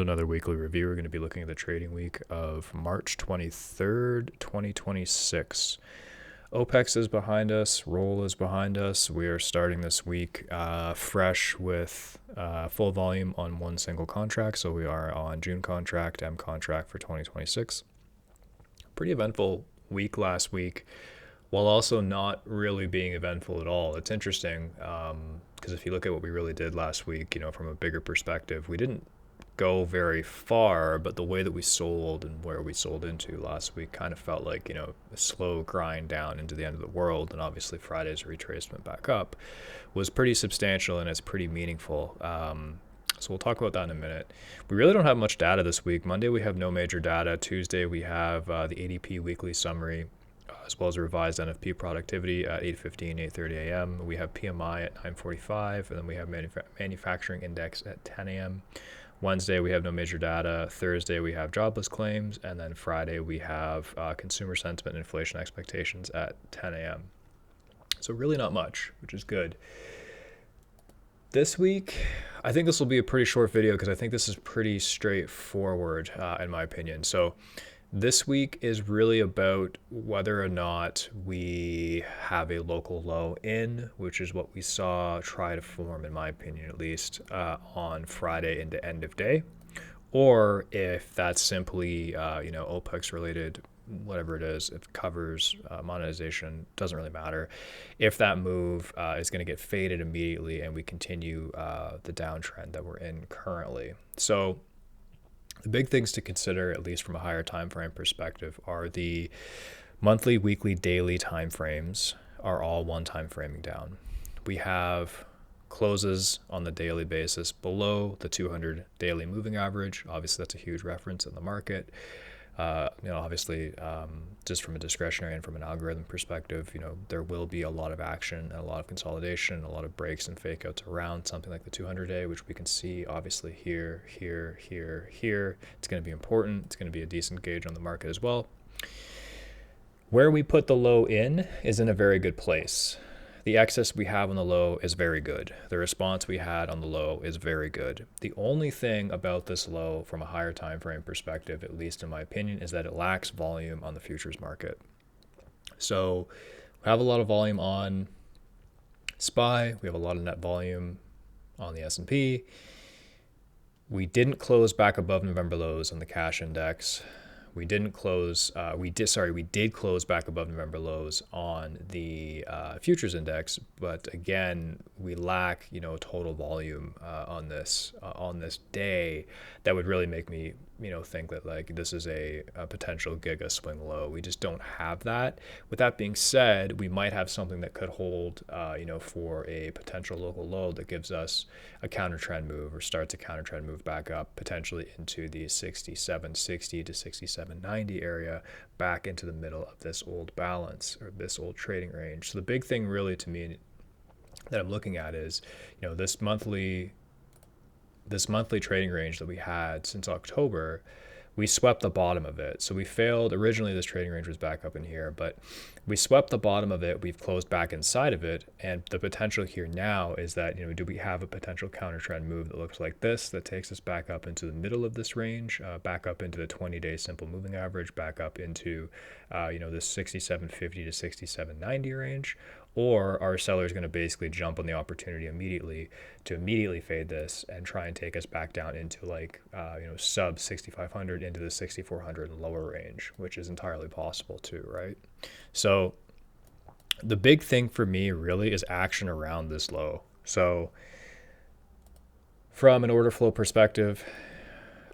Another weekly review. We're going to be looking at the trading week of March 23rd, 2026. OPEX is behind us. Roll is behind us. We are starting this week fresh with full volume on one single contract. So we are on June contract, M contract for 2026. Pretty eventful week last week, while also not really being eventful at all. It's interesting because if you look at what we really did last week, from a bigger perspective, we didn't go very far, but the way that we sold and where we sold into last week kind of felt like, a slow grind down into the end of the world. And obviously Friday's retracement back up was pretty substantial and it's pretty meaningful. So we'll talk about that in a minute. We really don't have much data this week. Monday, we have no major data. Tuesday, we have the ADP weekly summary, as well as a revised NFP productivity at 8:15, 8:30 a.m. We have PMI at 9:45, and then we have manufacturing index at 10 a.m. Wednesday, we have no major data. Thursday, we have jobless claims. And then Friday, we have consumer sentiment and inflation expectations at 10 a.m. So really not much, which is good. This week, I think this will be a pretty short video because I think this is pretty straightforward in my opinion. So this week is really about whether or not we have a local low in, which is what we saw try to form, in my opinion at least, on Friday into end of day, or if that's simply, OPEX related, whatever it is, if it covers monetization, doesn't really matter. If that move is going to get faded immediately and we continue the downtrend that we're in currently. So the big things to consider, at least from a higher time frame perspective, are the monthly, weekly, daily time frames are all one time framing down. We have closes on the daily basis below the 200 daily moving average. Obviously, that's a huge reference in the market. Obviously, just from a discretionary and from an algorithm perspective, there will be a lot of action and a lot of consolidation, a lot of breaks and fake outs around something like the 200-day, which we can see obviously here. It's going to be important. It's going to be a decent gauge on the market as well. Where we put the low in is in a very good place. The excess we have on the low is very good. The response we had on the low is very good. The only thing about this low from a higher time frame perspective, at least in my opinion, is that it lacks volume on the futures market. So we have a lot of volume on SPY. We have a lot of net volume on the S&P. We didn't close back above November lows on the cash index. We did close back above November lows on the futures index, but again, we lack, total volume on this day that would really make me, think that like this is a potential giga swing low. We just don't have that. With that being said, we might have something that could hold, for a potential local low that gives us a counter trend move or starts a counter trend move back up potentially into the 6760 to 6790 area, back into the middle of this old balance or this old trading range. So the big thing really to me that I'm looking at is, this monthly trading range that we had since October, we swept the bottom of it. So we failed. Originally, this trading range was back up in here, but we swept the bottom of it. We've closed back inside of it. And the potential here now is that, do we have a potential counter trend move that looks like this, that takes us back up into the middle of this range, back up into the 20-day simple moving average, back up into, this 6750 to 6790 range? Or are sellers going to basically jump on the opportunity immediately to fade this and try and take us back down into sub 6,500 into the 6,400 and lower range, which is entirely possible too, right? So the big thing for me really is action around this low. So from an order flow perspective,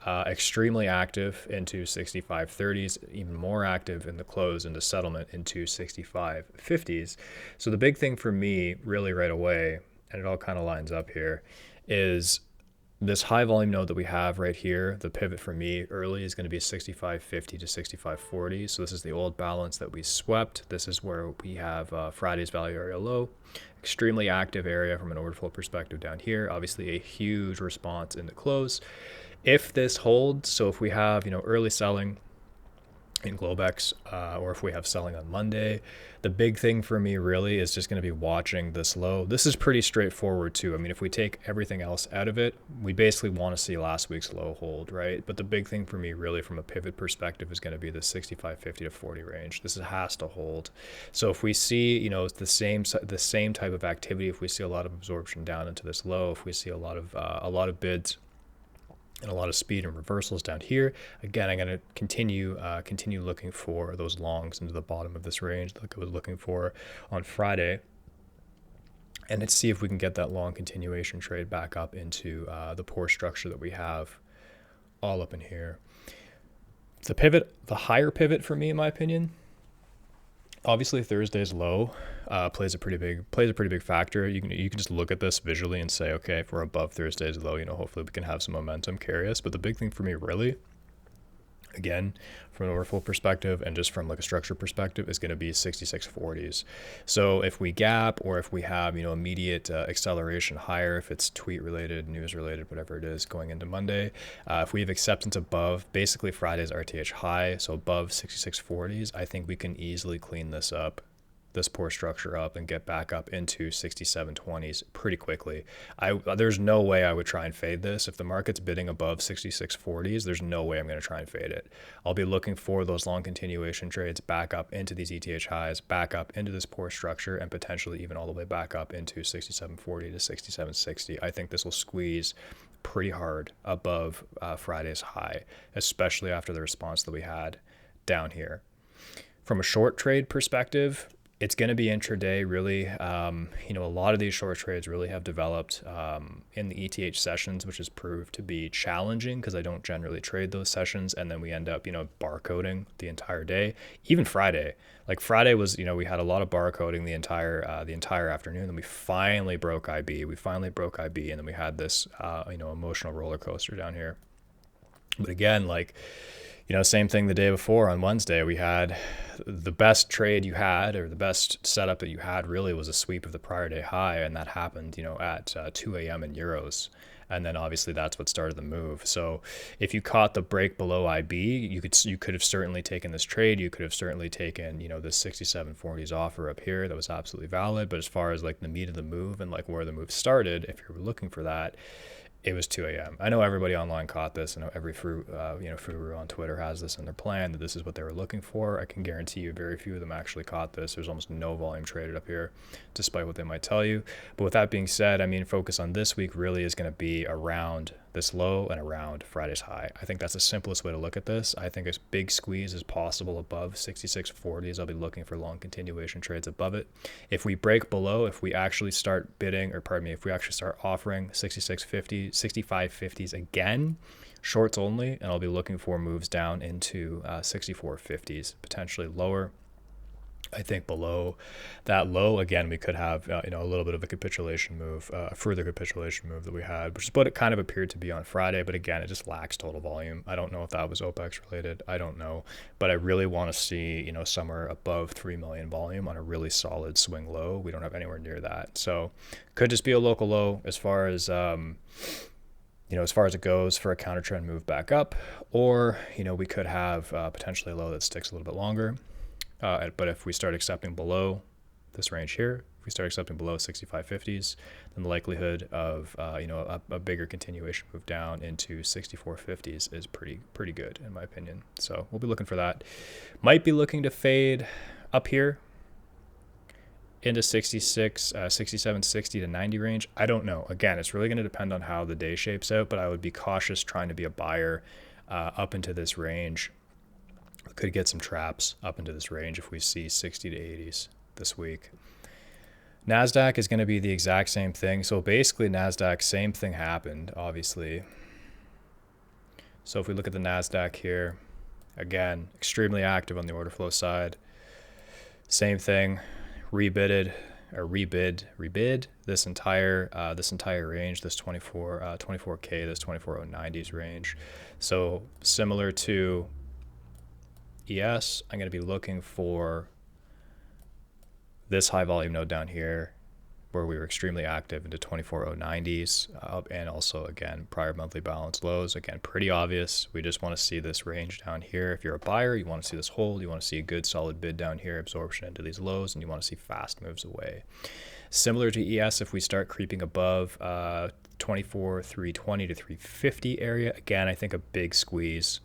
extremely active into 6530s, even more active in the close into settlement into 6550s. So the big thing for me really right away, and it all kind of lines up here, is this high volume node that we have right here. The pivot for me early is going to be 6550 to 6540. So this is the old balance that we swept. This is where we have Friday's value area low. Extremely active area from an order flow perspective down here. Obviously a huge response in the close. If this holds, so if we have, early selling in Globex, or if we have selling on Monday. The big thing for me really is just going to be watching this low. This is pretty straightforward too. I mean, if we take everything else out of it, we basically want to see last week's low hold, right? But the big thing for me really from a pivot perspective is going to be the 65.50 to 40 range. This has to hold. So if we see, you know, the same type of activity, if we see a lot of absorption down into this low, if we see a lot of bids and a lot of speed and reversals down here, again, I'm going to continue looking for those longs into the bottom of this range like I was looking for on Friday, and let's see if we can get that long continuation trade back up into the poor structure that we have all up in here. The higher pivot for me, in my opinion, obviously Thursday's low plays a pretty big factor. You can just look at this visually and say, okay, if we're above Thursday's low, you know, hopefully we can have some momentum carry us. But the big thing for me really, again, from an order flow perspective and just from like a structure perspective, is going to be 66.40s. So if we gap, or if we have, you know, immediate acceleration higher, if it's tweet related, news related, whatever it is going into Monday, if we have acceptance above basically Friday's RTH high, so above 66.40s, I think we can easily clean this poor structure up and get back up into 67.20s pretty quickly. There's no way I would try and fade this. If the market's bidding above 66.40s, there's no way I'm going to try and fade it. I'll be looking for those long continuation trades back up into these ETH highs, back up into this poor structure, and potentially even all the way back up into 67.40 to 67.60. I think this will squeeze pretty hard above Friday's high, especially after the response that we had down here. From a short trade perspective, it's going to be intraday, really. You know, a lot of these short trades really have developed in the ETH sessions, which has proved to be challenging because I don't generally trade those sessions. And then we end up, you know, barcoding the entire day. Even Friday, like Friday was, you know, we had a lot of barcoding the entire afternoon. Then we finally broke IB. And then we had this, you know, emotional roller coaster down here. But again, like, you know, same thing the day before on Wednesday, we had the best trade you had, or the best setup that you had really was a sweep of the prior day high. And that happened, you know, at 2 a.m. in euros. And then obviously that's what started the move. So if you caught the break below IB, you could have certainly taken this trade. You could have certainly taken, you know, this 67.40s offer up here. That was absolutely valid. But as far as like the meat of the move and like where the move started, if you were looking for that, it was 2 a.m. I know everybody online caught this. I know every Furu on Twitter has this in their plan, that this is what they were looking for. I can guarantee you very few of them actually caught this. There's almost no volume traded up here, despite what they might tell you. But with that being said, I mean, focus on this week really is going to be around this low and around Friday's high. I think that's the simplest way to look at this. I think a big squeeze is possible above 66.40s. I'll be looking for long continuation trades above it. If we break below, if we actually start bidding, if we actually start offering 66.50, 65.50s again, shorts only, and I'll be looking for moves down into 64.50s, potentially lower. I think below that low, again, we could have you know, a little bit of a capitulation move, a further capitulation move that we had, which is what it kind of appeared to be on Friday. But again, it just lacks total volume. I don't know if that was OPEX related. I don't know, but I really want to see, you know, somewhere above 3 million volume on a really solid swing low. We don't have anywhere near that, so could just be a local low as far as you know, as far as it goes for a counter trend move back up, or, you know, we could have potentially a low that sticks a little bit longer. But if we start accepting below this range here, if we start accepting below 65.50s, then the likelihood of you know, a bigger continuation move down into 64.50s is pretty good in my opinion. So we'll be looking for that. Might be looking to fade up here into 67.60 to 90 range. I don't know. Again, it's really going to depend on how the day shapes out, but I would be cautious trying to be a buyer up into this range. We could get some traps up into this range if we see 60 to 80s this week. NASDAQ is going to be the exact same thing. So basically NASDAQ, same thing happened, obviously. So if we look at the NASDAQ here, again, extremely active on the order flow side. Same thing, rebid this entire range, this 24K, this 24.090s range. So similar to ES, I'm going to be looking for this high volume node down here, where we were extremely active into 24,090s, and also again prior monthly balance lows. Again, pretty obvious. We just want to see this range down here. If you're a buyer, you want to see this hold. You want to see a good solid bid down here, absorption into these lows, and you want to see fast moves away. Similar to ES, if we start creeping above 24,320 to 350 area, again, I think a big squeeze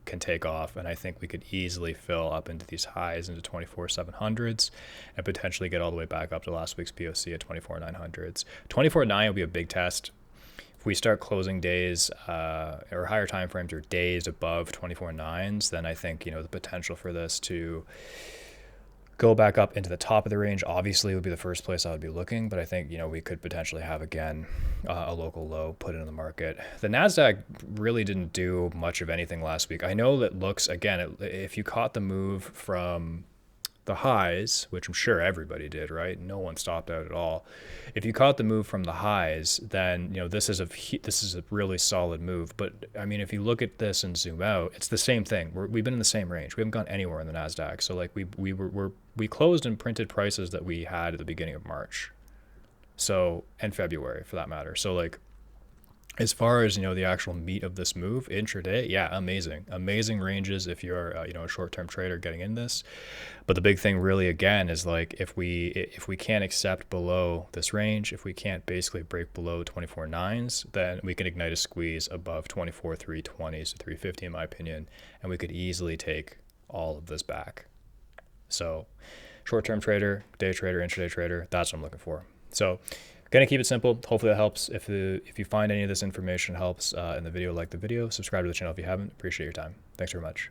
can take off, and I think we could easily fill up into these highs into 24,700s and potentially get all the way back up to last week's POC at 24,900s. 24.9 will be a big test. If we start closing days or higher time frames or days above 24.9s, then I think, you know, the potential for this to go back up into the top of the range obviously would be the first place I would be looking, but I think, you know, we could potentially have again a local low put into the market. The NASDAQ really didn't do much of anything last week. I know that looks, again, if you caught the move from the highs, which I'm sure everybody did, right? No one stopped out at all. If you caught the move from the highs, then, you know, this is a really solid move. But I mean, if you look at this and zoom out, it's the same thing. We've been in the same range. We haven't gone anywhere in the NASDAQ. So like we closed and printed prices that we had at the beginning of March. So, and February for that matter. So like, as far as, you know, the actual meat of this move intraday, yeah, amazing ranges if you're you know, a short-term trader getting in this. But the big thing really again is like if we can't accept below this range, if we can't basically break below 24.9s, then we can ignite a squeeze above 24,320s to 350 in my opinion, and we could easily take all of this back. So short-term trader, day trader, intraday trader, that's what I'm looking for. So gonna keep it simple. Hopefully that helps. If you find any of this information helps in the video, like the video, subscribe to the channel if you haven't. Appreciate your time. Thanks very much.